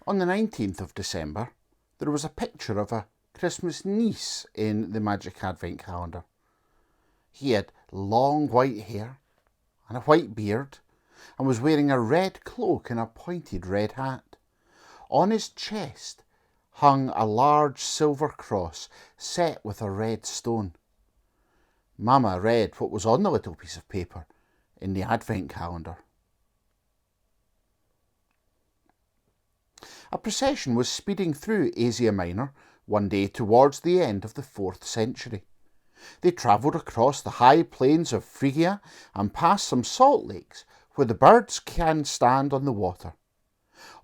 On the 19th of December, there was a picture of a Christmas niece in the Magic Advent calendar. He had long white hair and a white beard and was wearing a red cloak and a pointed red hat. On his chest hung a large silver cross set with a red stone. Mama read what was on the little piece of paper in the Advent calendar. A procession was speeding through Asia Minor one day towards the end of the 4th century. They travelled across the high plains of Phrygia and past some salt lakes where the birds can stand on the water.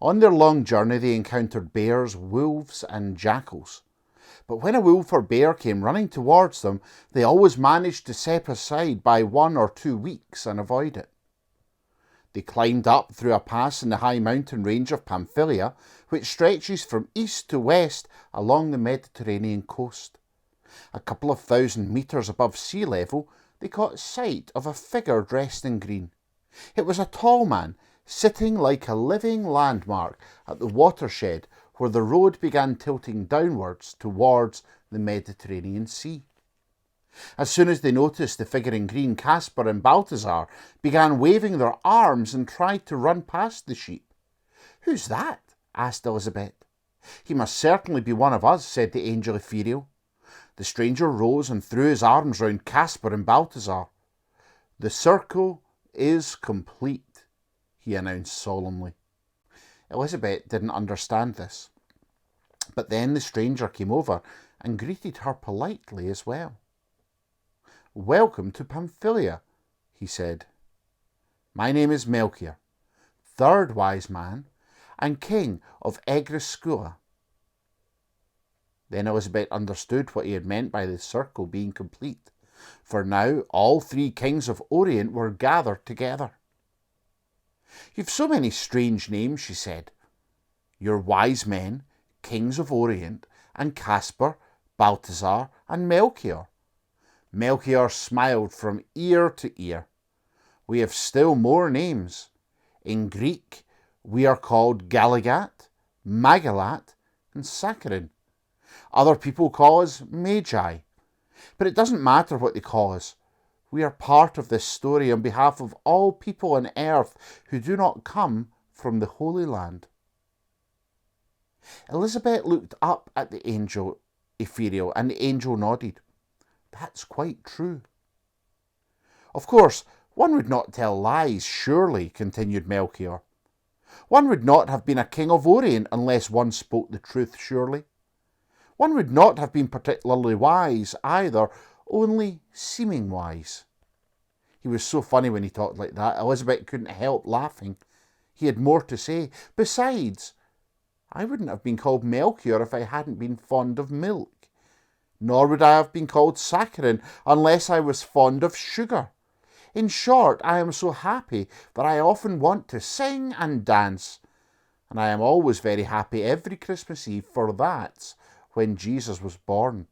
On their long journey they encountered bears, wolves and jackals. But when a wolf or bear came running towards them, they always managed to step aside by 1 or 2 weeks and avoid it. They climbed up through a pass in the high mountain range of Pamphylia, which stretches from east to west along the Mediterranean coast. A couple of 1,000 metres above sea level, they caught sight of a figure dressed in green. It was a tall man, sitting like a living landmark at the watershed where the road began tilting downwards towards the Mediterranean Sea. As soon as they noticed the figure in green, Caspar and Balthazar began waving their arms and tried to run past the sheep. "Who's that?" asked Elizabeth. "He must certainly be one of us," said the angel Ethereal. The stranger rose and threw his arms round Caspar and Balthazar. "The circle is complete," he announced solemnly. Elizabeth didn't understand this, but then the stranger came over and greeted her politely as well. "Welcome to Pamphylia," he said. "My name is Melchior, 3rd wise man and king of Egreskula." Then Elizabeth understood what he had meant by the circle being complete, for now all 3 kings of Orient were gathered together. "You've so many strange names," she said. "You're wise men, kings of Orient, and Caspar, Balthazar, and Melchior." Melchior smiled from ear to ear. "We have still more names. In Greek, we are called Galligat, Magalat, and Saccharin. Other people call us Magi. But it doesn't matter what they call us. We are part of this story on behalf of all people on earth who do not come from the Holy Land." Elizabeth looked up at the angel Ethereal, and the angel nodded. "That's quite true." "Of course, one would not tell lies, surely," continued Melchior. "One would not have been a king of Orient unless one spoke the truth, surely. One would not have been particularly wise either, only seeming wise." He was so funny when he talked like that, Elizabeth couldn't help laughing. He had more to say. "Besides, I wouldn't have been called Melchior if I hadn't been fond of milk. Nor would I have been called Saccharin unless I was fond of sugar. In short, I am so happy that I often want to sing and dance. And I am always very happy every Christmas Eve, for that's when Jesus was born."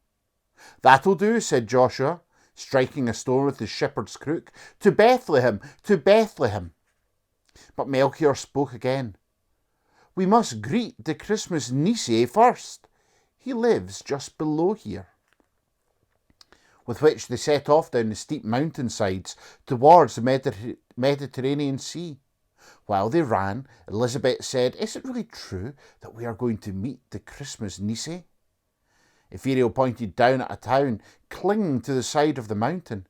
"That'll do," said Joshua, striking a stone with his shepherd's crook. "To Bethlehem, to Bethlehem." But Melchior spoke again. "We must greet the Christmas niece first. He lives just below here." With which they set off down the steep mountainsides towards the Mediterranean Sea. While they ran, Elizabeth said, "Is it really true that we are going to meet the Christmas niece?" Ethereal pointed down at a town clinging to the side of the mountain.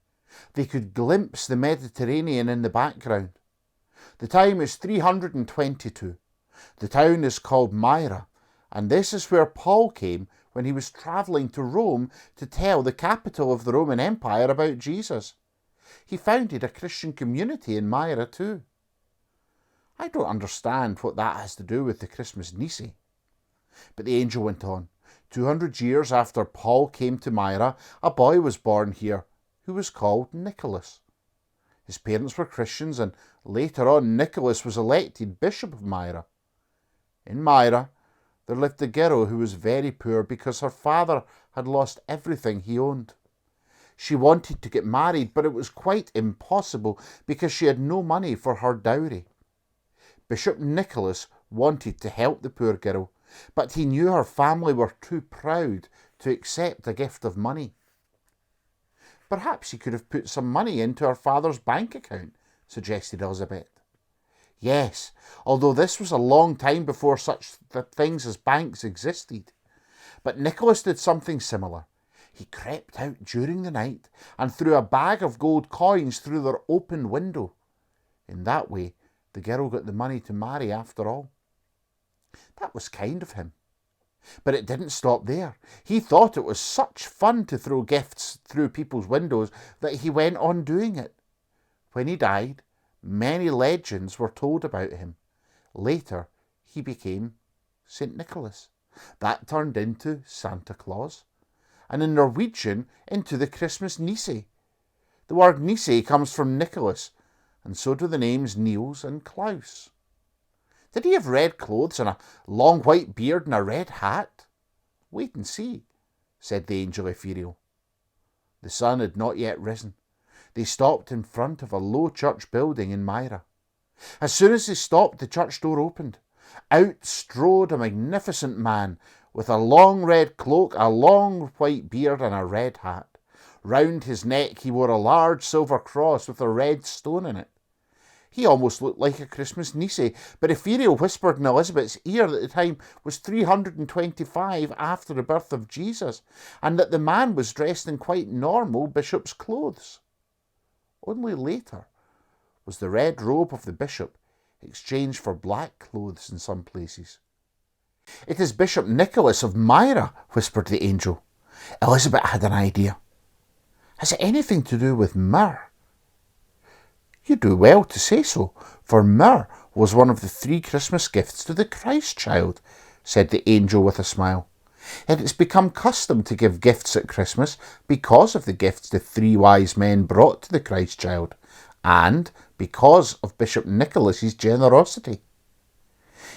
They could glimpse the Mediterranean in the background. "The time is 322. The town is called Myra, and this is where Paul came when he was travelling to Rome to tell the capital of the Roman Empire about Jesus. He founded a Christian community in Myra too." "I don't understand what that has to do with the Christmas niece." But the angel went on. 200 years after Paul came to Myra, a boy was born here who was called Nicholas. His parents were Christians, and later on Nicholas was elected Bishop of Myra. In Myra, there lived a girl who was very poor because her father had lost everything he owned. She wanted to get married, but it was quite impossible because she had no money for her dowry. Bishop Nicholas wanted to help the poor girl, but he knew her family were too proud to accept a gift of money. Perhaps he could have put some money into her father's bank account, suggested Elizabeth. Yes, although this was a long time before such things as banks existed. But Nicholas did something similar. He crept out during the night and threw a bag of gold coins through their open window. In that way, the girl got the money to marry after all. That was kind of him. But it didn't stop there. He thought it was such fun to throw gifts through people's windows that he went on doing it. When he died, many legends were told about him. Later, he became St. Nicholas. That turned into Santa Claus, and in Norwegian into the Christmas Nisse. The word Nisse comes from Nicholas, and so do the names Niels and Klaus. Did he have red clothes and a long white beard and a red hat? Wait and see, said the angel ethereal. The sun had not yet risen. They stopped in front of a low church building in Myra. As soon as they stopped, the church door opened. Out strode a magnificent man with a long red cloak, a long white beard and a red hat. Round his neck he wore a large silver cross with a red stone in it. He almost looked like a Christmas Nisse, but Ethereal whispered in Elizabeth's ear that the time was 325 after the birth of Jesus, and that the man was dressed in quite normal bishop's clothes. Only later was the red robe of the bishop exchanged for black clothes in some places. It is Bishop Nicholas of Myra, whispered the angel. Elizabeth had an idea. Has it anything to do with myrrh? You do well to say so, for myrrh was one of the 3 Christmas gifts to the Christ child, said the angel with a smile. It has become custom to give gifts at Christmas because of the gifts the 3 wise men brought to the Christ child, and because of Bishop Nicholas's generosity.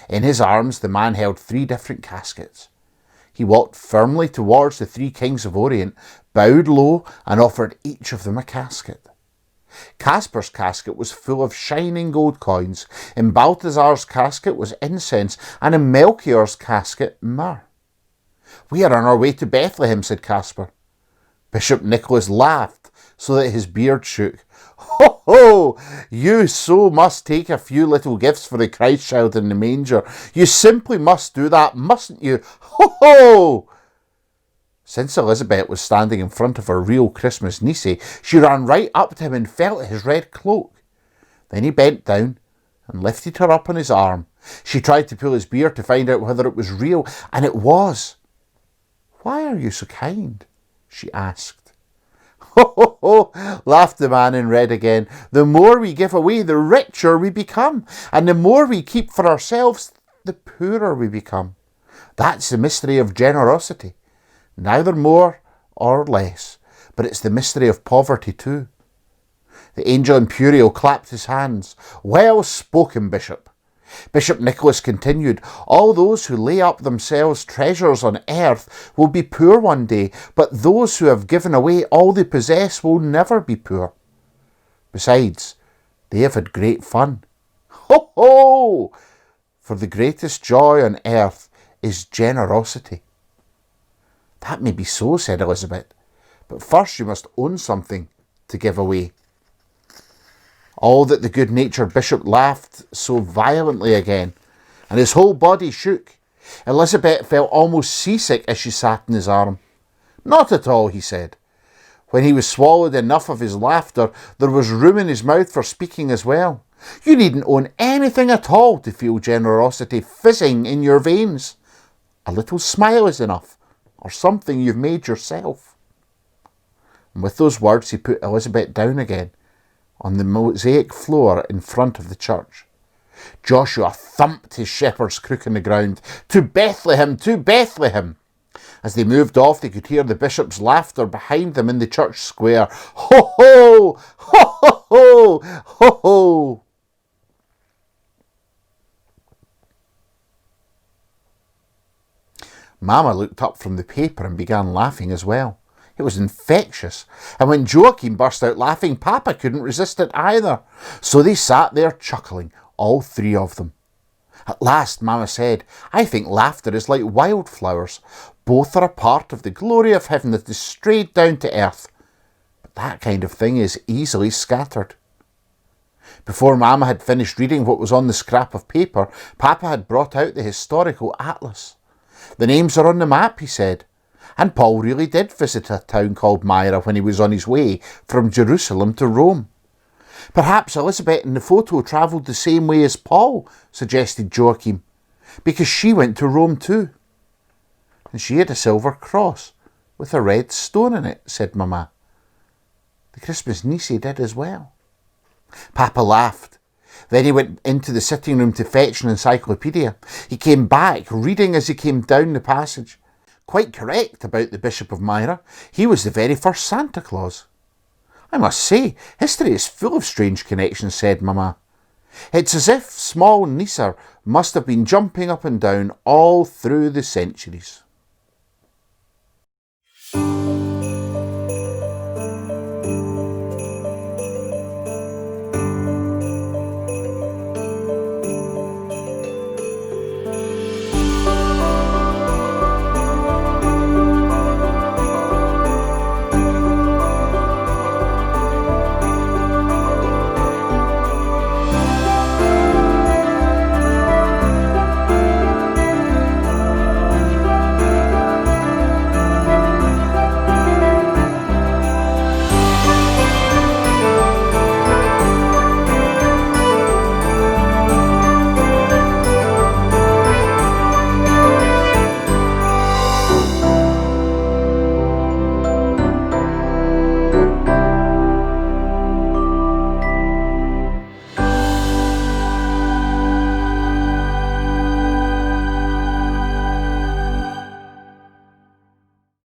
In his arms the man held 3 different caskets. He walked firmly towards the 3 kings of Orient, bowed low, and offered each of them a casket. Caspar's casket was full of shining gold coins, in Balthazar's casket was incense, and in Melchior's casket myrrh. We are on our way to Bethlehem, said Caspar. Bishop Nicholas laughed so that his beard shook. Ho, ho! You so must take a few little gifts for the Christ child in the manger. You simply must do that, mustn't you? Ho, ho! Since Elizabeth was standing in front of a real Christmas Nisse, she ran right up to him and felt his red cloak. Then he bent down and lifted her up on his arm. She tried to pull his beard to find out whether it was real, and it was. Why are you so kind? She asked. Ho, ho, ho, laughed the man in red again. The more we give away, the richer we become, and the more we keep for ourselves, the poorer we become. That's the mystery of generosity. Neither more or less, but it's the mystery of poverty too. The angel Imperial clapped his hands. Well spoken, Bishop. Bishop Nicholas continued, all those who lay up themselves treasures on earth will be poor one day, but those who have given away all they possess will never be poor. Besides, they have had great fun. Ho, ho! For the greatest joy on earth is generosity. That may be so, said Elizabeth, but first you must own something to give away. All that the good-natured bishop laughed so violently again, and his whole body shook. Elizabeth felt almost seasick as she sat in his arm. Not at all, he said. When he was swallowed enough of his laughter, there was room in his mouth for speaking as well. You needn't own anything at all to feel generosity fizzing in your veins. A little smile is enough, or something you've made yourself. And with those words he put Elizabeth down again on the mosaic floor in front of the church. Joshua thumped his shepherd's crook on the ground. To Bethlehem! To Bethlehem! As they moved off, they could hear the bishop's laughter behind them in the church square. Ho, ho! Ho, ho, ho! Ho, ho! Mama looked up from the paper and began laughing as well. It was infectious, and when Joachim burst out laughing, Papa couldn't resist it either. So they sat there chuckling, all 3 of them. At last, Mamma said, I think laughter is like wildflowers. Both are a part of the glory of heaven that is strayed down to earth. But that kind of thing is easily scattered. Before Mamma had finished reading what was on the scrap of paper, Papa had brought out the historical atlas. The names are on the map, he said. And Paul really did visit a town called Myra when he was on his way from Jerusalem to Rome. Perhaps Elizabeth in the photo travelled the same way as Paul, suggested Joachim, because she went to Rome too. And she had a silver cross with a red stone in it, said Mamma. The Christmas Nisi did as well. Papa laughed. Then he went into the sitting room to fetch an encyclopedia. He came back, reading as he came down the passage. Quite correct about the Bishop of Myra. He was the very first Santa Claus. I must say, history is full of strange connections, said Mamma. It's as if small Nisa must have been jumping up and down all through the centuries.